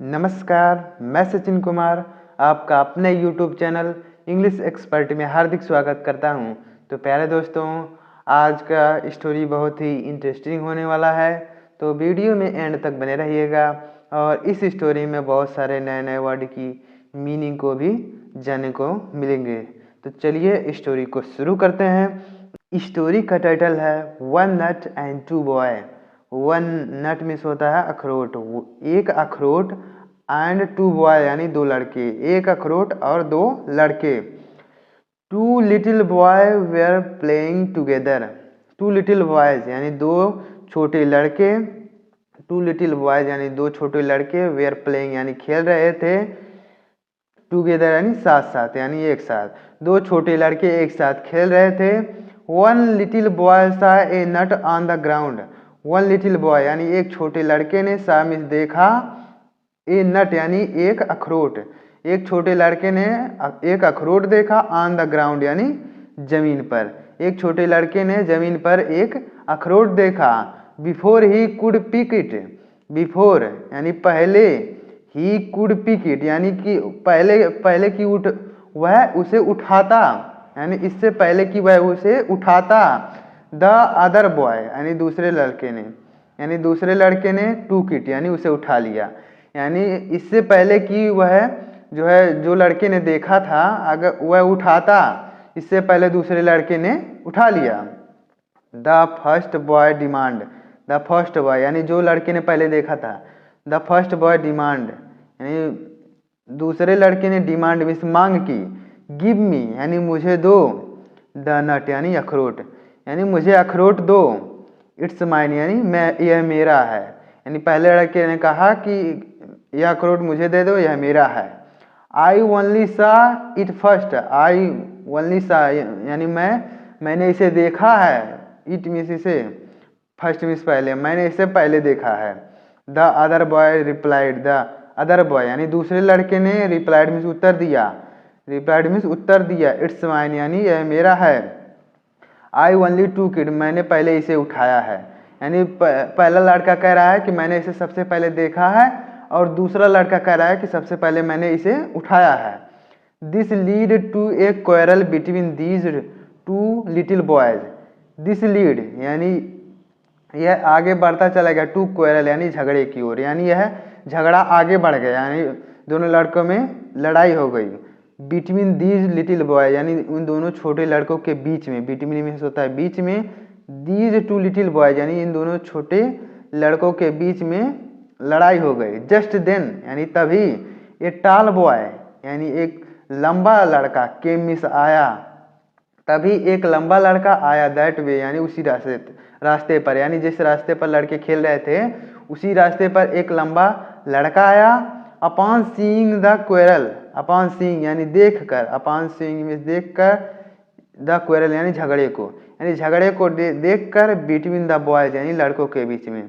नमस्कार, मैं सचिन कुमार आपका अपने YouTube चैनल इंग्लिश एक्सपर्ट में हार्दिक स्वागत करता हूं। तो प्यारे दोस्तों, आज का स्टोरी बहुत ही इंटरेस्टिंग होने वाला है, तो वीडियो में एंड तक बने रहिएगा। और इस स्टोरी में बहुत सारे नए नए वर्ड की मीनिंग को भी जानने को मिलेंगे। तो चलिए स्टोरी को शुरू करते हैं। स्टोरी का टाइटल है one nut and two boy. One nut means होता है अखरोट, एक अखरोट, एंड टू बॉय यानी दो लड़के, एक अखरोट और दो लड़के। Two little boy were playing together. Two little boys यानी दो छोटे लड़के, टू लिटिल बॉयज यानी दो छोटे लड़के, वेयर प्लेइंग यानी खेल रहे थे, टुगेदर यानी साथ साथ यानी एक साथ, दो छोटे लड़के एक साथ खेल रहे थे। One little boy saw a nut on the ground. One little boy यानी एक छोटे लड़के ने सा मीन्स देखा, ए नट यानी एक अखरोट, एक छोटे लड़के ने एक अखरोट देखा, ऑन द ग्राउंड यानी जमीन पर, एक छोटे लड़के ने जमीन पर एक अखरोट देखा। Before he could pick it. Before यानी पहले, ही कुड पिक इट यानी कि पहले कि वह उसे उठाता, यानी इससे पहले कि वह उसे उठाता। द अदर बॉय यानी दूसरे लड़के ने, यानी दूसरे लड़के ने टूक इट यानी उसे उठा लिया, यानी इससे पहले कि वह जो लड़के ने देखा था अगर वह उठाता, इससे पहले दूसरे लड़के ने उठा लिया। The first boy demand. The first boy यानी जो लड़के ने पहले देखा था, द फर्स्ट बॉय डिमांड यानी दूसरे लड़के ने डिमांड मीन्स मांग की। गिव मी यानी मुझे दो, द नट यानी अखरोट यानी मुझे अखरोट दो। इट्स माइन यानी यह मेरा है, यानी पहले लड़के ने कहा कि यह अखरोट मुझे दे दो, यह मेरा है। आई ओनली सा इट फर्स्ट। आई ओनली सा यानी मैंने इसे देखा है, इट मीन्स इसे, फर्स्ट मीन्स पहले, मैंने इसे पहले देखा है। The other boy replied. The other boy यानी दूसरे लड़के ने रिप्लाइड मीन्स उत्तर दिया, रिप्लाइड मीन्स उत्तर दिया। इट्स माइन यानी यह मेरा है। आई ओनली टूक इट मैंने पहले इसे उठाया है, यानी पहला लड़का कह रहा है कि मैंने इसे सबसे पहले देखा है, और दूसरा लड़का कह रहा है कि सबसे पहले मैंने इसे उठाया है। This lead to a quarrel between these two little boys. This lead यानी यह आगे बढ़ता चला गया, टू क्वेरल यानी झगड़े की ओर, यानी यह झगड़ा आगे बढ़ गया, यानी दोनों लड़कों में लड़ाई हो गई। बिटवीन दीज लिटिल बॉय यानी उन दोनों छोटे लड़कों के बीच में, बिटवीन मीन्स होता है बीच में, दीज टू लिटिल बॉयज यानी इन दोनों छोटे लड़कों के बीच में लड़ाई हो गई। जस्ट देन यानी तभी, ए टाल बॉय यानी एक लंबा लड़का, के मिस आया, तभी एक लंबा लड़का आया, दैट वे यानी उसी रास्ते पर, यानी जिस रास्ते पर लड़के खेल रहे थे उसी रास्ते पर एक लंबा लड़का आया। Upon seeing the quarrel, upon seeing यानी देख कर, अपॉन सीइंग मीन्स देख कर, द क्वेरल यानी झगड़े को, यानी झगड़े को देख कर, बिटवीन द बॉयज यानी लड़कों के बीच में,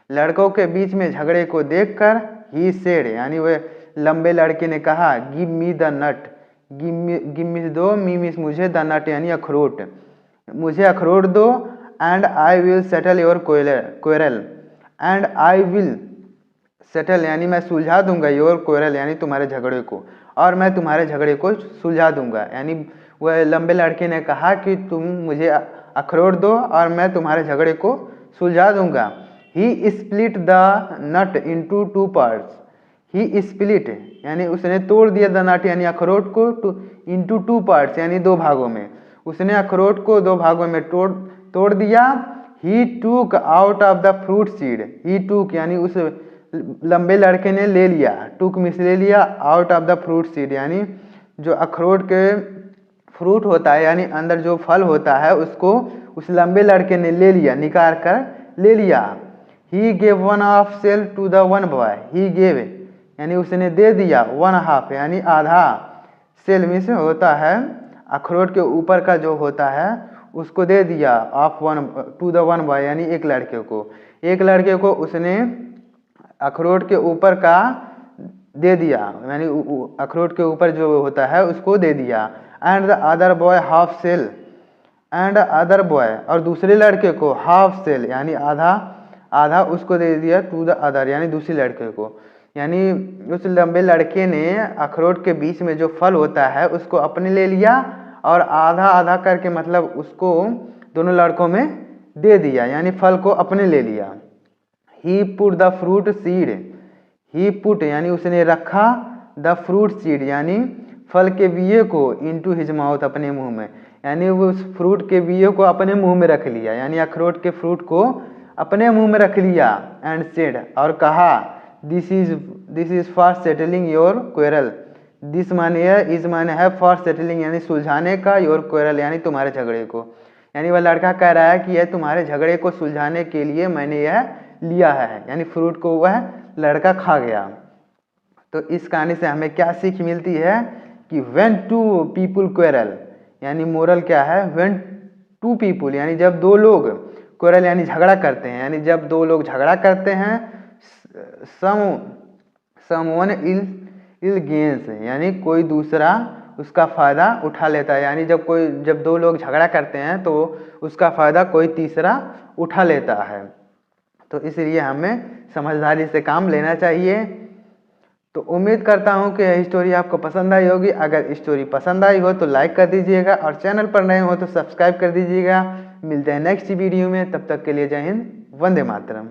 लड़कों के बीच में झगड़े को देखकर, ही सेड यानी वह लंबे लड़के ने कहा, give me the nut. Give me दो, मी मीन्स मुझे, द नट यानी अखरोट, मुझे अखरोट दो। And I will settle your quarrel. And I will settle यानी मैं सुलझा दूंगा, योर क्वेरल यानी तुम्हारे झगड़े को, और मैं तुम्हारे झगड़े को सुलझा दूंगा, यानी वह लंबे लड़के ने कहा कि तुम मुझे अखरोट दो और मैं तुम्हारे झगड़े को सुलझा दूंगा। He split the nut into two parts. He split यानी उसने तोड़ दिया, द नट यानी अखरोट को, इंटू टू पार्ट्स यानी दो भागों में, उसने अखरोट को दो भागों में तोड़ दिया। He took out of the fruit seed. He took यानी उस लंबे लड़के ने ले लिया, टूक मीन्स ले लिया, out of the fruit seed यानी जो अखरोट के फ्रूट होता है यानी अंदर जो फल होता है उसको उस लंबे लड़के ने ले लिया, निकाल कर ले लिया। He gave one half shell to the one boy. He gave यानी उसने दे दिया, वन हाफ यानी आधा, सेल मीन्स होता है अखरोट के ऊपर का जो होता है उसको दे दिया, of one two the one boy यानी एक लड़के को, एक लड़के को उसने अखरोट के ऊपर का दे दिया, यानी अखरोट के ऊपर जो होता है उसको दे दिया। And the other boy half shell. And other boy और दूसरे लड़के को, हाफ सेल यानी आधा, आधा उसको दे दिया, टू द अदर यानी दूसरे लड़के को। यानी उस लंबे लड़के ने अखरोट के बीच में जो फल होता है उसको अपने ले लिया और आधा आधा करके मतलब उसको दोनों लड़कों में दे दिया, यानी फल को अपने ले लिया। He put the fruit seed, he put यानी उसने रखा, द फ्रूट सीड यानी फल के बीए को, इनटू हिज माउथ अपने मुंह में, यानी वो उस फ्रूट के बीए को अपने मुंह में रख लिया, यानी अखरोट के फ्रूट को अपने मुंह में रख लिया। एंड सेड और कहा, this is for settling your quarrel, this माने इज माने है फॉर सेटलिंग यानी सुलझाने का, योर क्वेरल यानी तुम्हारे झगड़े को, यानी वह लड़का कह रहा है कि यह तुम्हारे झगड़े को सुलझाने के लिए मैंने यह लिया है, यानी फ्रूट को वह लड़का खा गया। तो इस कहानी से हमें क्या सीख मिलती है कि व्हेन टू पीपुल क्वेरल, यानी मोरल क्या है, व्हेन टू पीपुल यानी जब दो लोग, क्वेरल यानी झगड़ा करते हैं, यानी जब दो लोग झगड़ा करते हैं, समवन इल गेन्स यानी कोई दूसरा उसका फ़ायदा उठा लेता है, यानी जब दो लोग झगड़ा करते हैं तो उसका फ़ायदा कोई तीसरा उठा लेता है। तो इसलिए हमें समझदारी से काम लेना चाहिए। तो उम्मीद करता हूँ कि यह स्टोरी आपको पसंद आई होगी। अगर स्टोरी पसंद आई हो तो लाइक कर दीजिएगा और चैनल पर नए हो तो सब्सक्राइब कर दीजिएगा। मिलते हैं नेक्स्ट वीडियो में, तब तक के लिए जय हिंद, वंदे मातरम।